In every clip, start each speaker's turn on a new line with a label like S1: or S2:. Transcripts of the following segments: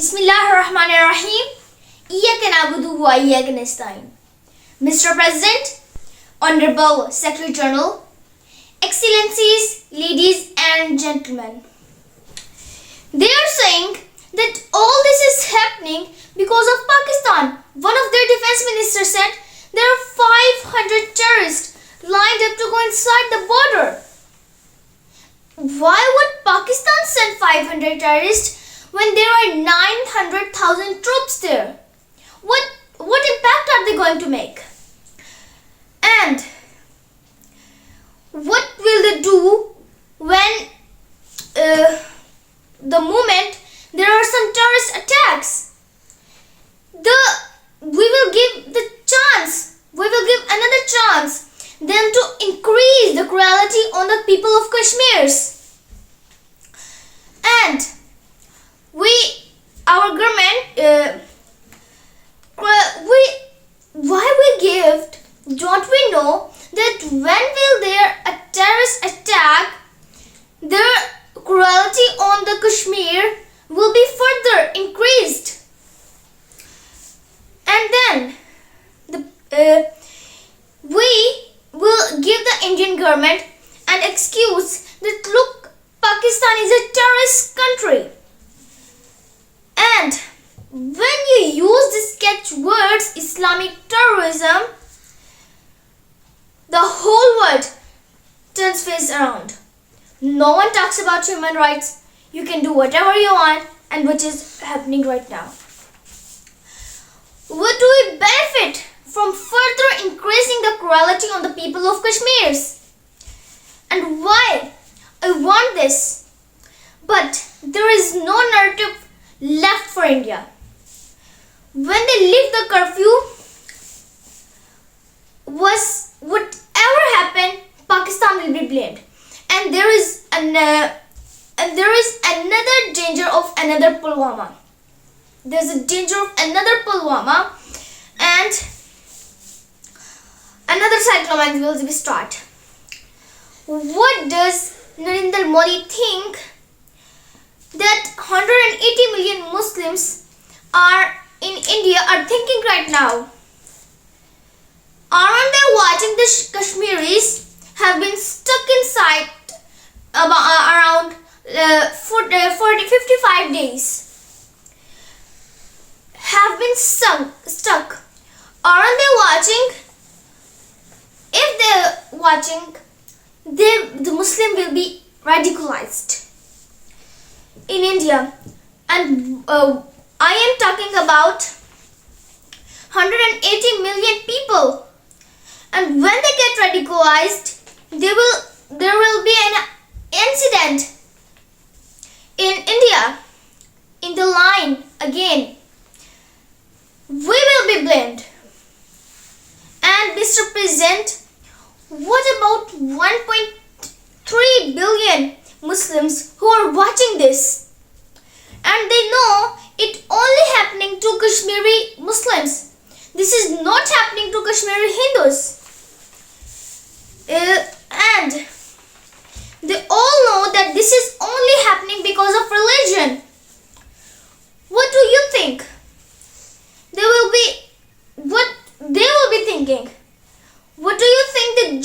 S1: Bismillahirrahmanirrahim. Iyaka na'budu wa iyaka nasta'in. Mr. President, Honorable Secretary General, Excellencies, ladies and gentlemen. They are saying that all this is happening because of Pakistan. One of their defense ministers said there are 500 terrorists lined up to go inside the border. Why would Pakistan send 500 terrorists when there are 900,000 troops there? What impact are they going to make? And what will they do when the moment there are some terrorist attacks? We will give another chance them to increase the cruelty on the people of Kashmir. And our government, don't we know that when will there a terrorist attack, the cruelty on the Kashmir will be further increased. And then we will give the Indian government an excuse that look, Pakistan is a terrorist country. And when you use the sketch words Islamic terrorism, the whole world turns face around. No one talks about human rights. You can do whatever you want, and which is happening right now. What do we benefit from further increasing the cruelty on the people of Kashmir? And why I want this? But there is no narrative left for India. When they lift the curfew, whatever happened, Pakistan will be blamed. And there is another danger of another Pulwama. There's a danger of another Pulwama, and another cyclone will start. What does Narendra Modi think that 180 million Muslims are in India are thinking right now? Aren't they watching the Kashmiris have been stuck inside around 55 days? Have been stuck. Aren't they watching? If they're watching, the Muslim will be radicalized in India. And I am talking about 180 million people. And when they get radicalized, there will be an incident in India, in the line again. We will be blamed. And Mr. President, what about 1.3 billion Muslims who are watching this? And they know it only happening to Kashmiri Muslims. This is not happening to Kashmiri Hindus. And they all know that this is only happening because of religion. What do you think? They will be thinking. What do you think the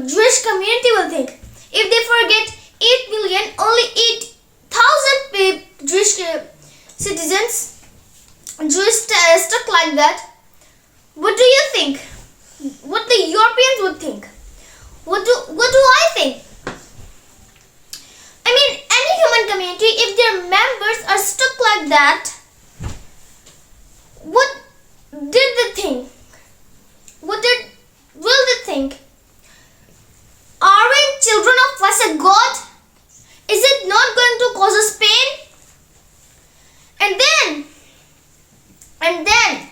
S1: Jewish community will think? If they forget 8 million, only 8,000 Jewish citizens, Jews stuck like that. What do you think? What the Europeans would think? What do I think? I mean, any human community, if their members are stuck like that, what did they think? Will they think? Are we children of blessed God? Is it not going to cause us pain? And then,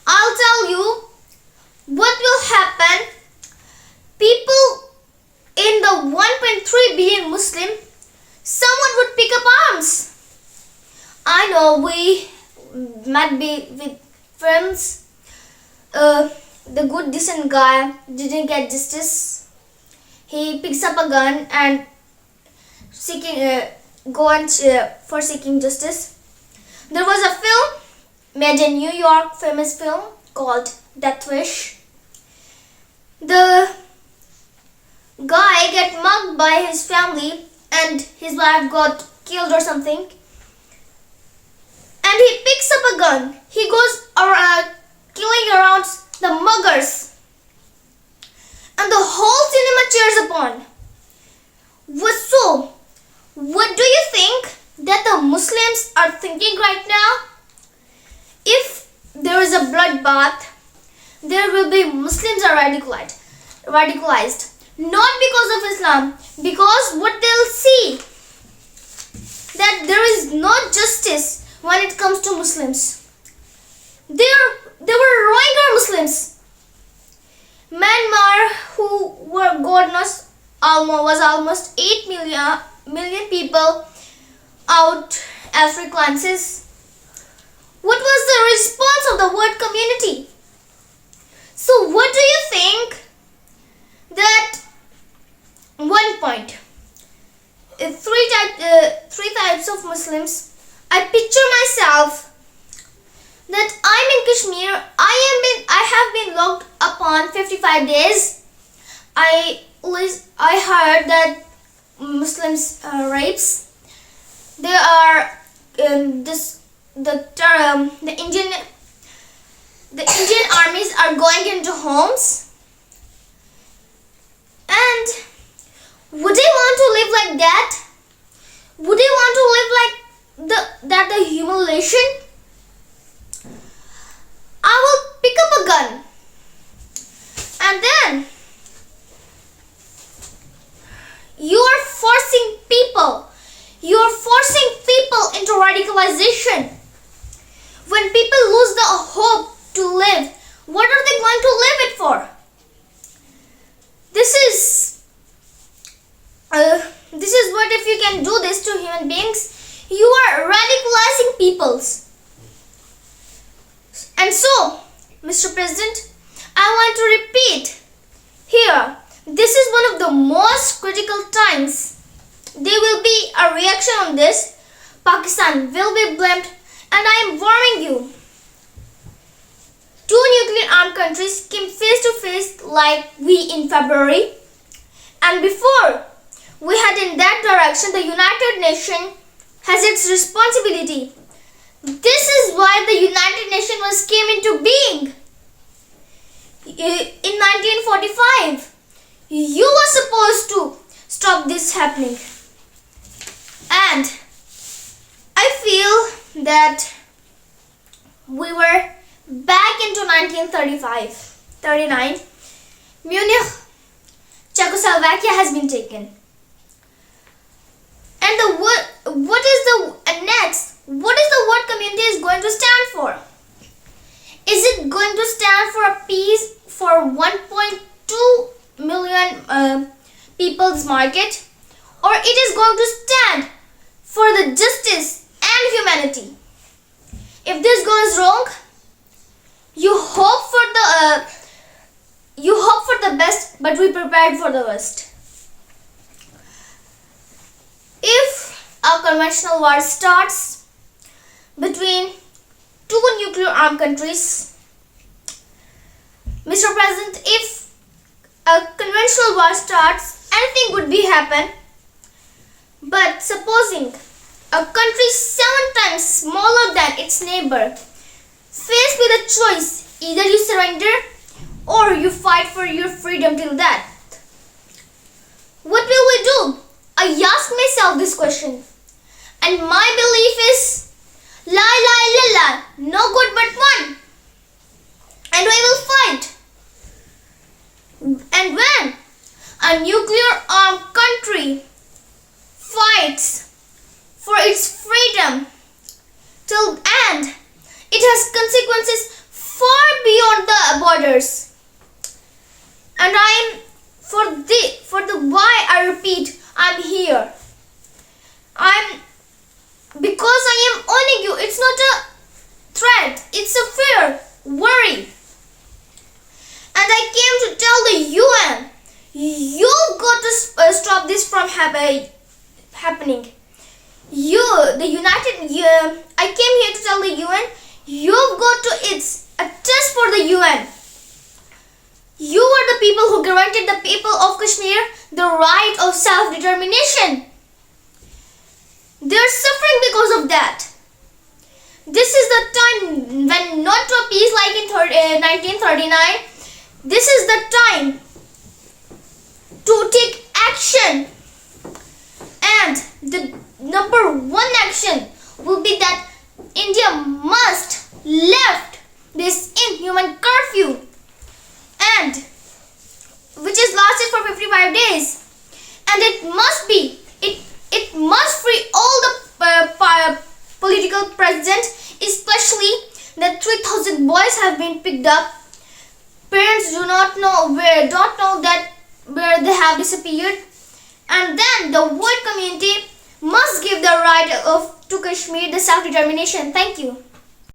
S1: I'll tell you what will happen. People in the 1.3 billion Muslim, someone would pick up arms. I know we might be with friends. The good decent guy didn't get justice. He picks up a gun and seeking justice. There was a made a New York famous film called Death Wish. The guy get mugged by his family and his wife got killed or something. And he picks up a gun. He goes around killing around the muggers. And the whole cinema cheers upon. So, what do you think that the Muslims are thinking right now? If there is a bloodbath, there will be Muslims are radicalized. Not because of Islam, because what they'll see, that there is no justice when it comes to Muslims. They were Rohingya Muslims. Myanmar, who were God knows, was almost 8 million people out as recluses. What was the response of the world community? So what do you think that one point, three types of Muslims, I picture myself that I'm in Kashmir. I have been locked upon 55 days. I heard that Muslims rapes. There are the Indian armies are going into homes. And would they want to live like that? Would they want to live like the humiliation? I will pick up a gun and then you are forcing people into radicalization. When people lose the hope to live, what are they going to live it for? This is what, if you can do this to human beings, you are radicalizing peoples. And so, Mr. President, I want to repeat here, this is one of the most critical times. There will be a reaction on this. Pakistan will be blamed, and I am warning you. Two nuclear armed countries came face to face like we in February, and before we head in that direction, the United Nations has its responsibility. This is why the United Nations came into being. In 1945, you were supposed to stop this happening. And I feel that we were back into 1939. Munich, Czechoslovakia has been taken. And what is the world community is going to stand for? Is it going to stand for a peace for 1.2 million people's market, or it is going to stand for the justice and humanity? If this goes wrong, you hope for the best, but we prepared for the worst. If a conventional war starts between two nuclear armed countries, Mr. President, if a conventional war starts, anything would be happen. But supposing a country 7 times smaller than its neighbor, faced with a choice, either you surrender or you fight for your freedom till death, what will we do? I ask myself this question, and my belief is la la la la, no good but one, and we will fight. And when a nuclear armed country fights for its freedom till the end, it has consequences far beyond the borders. And I am for the why I repeat, I'm here. Because I am owning you. It's not a threat, it's a fear, worry. And I came to tell the UN, you've got to stop this from happening. I came here to tell the UN, You've got to attest for the UN. You are the people who granted the people of Kashmir the right of self-determination. They are suffering because of that. This is the time when not to appease like in 1939. This is the time to take action. And the number one action will be that India must lift this inhuman curfew, and which is lasted for 55 days, and it must free all the political prisoners, especially the 3,000 boys have been picked up. Parents do not know where they have disappeared, and then the world community must give the right to Kashmir the self-determination. Thank you.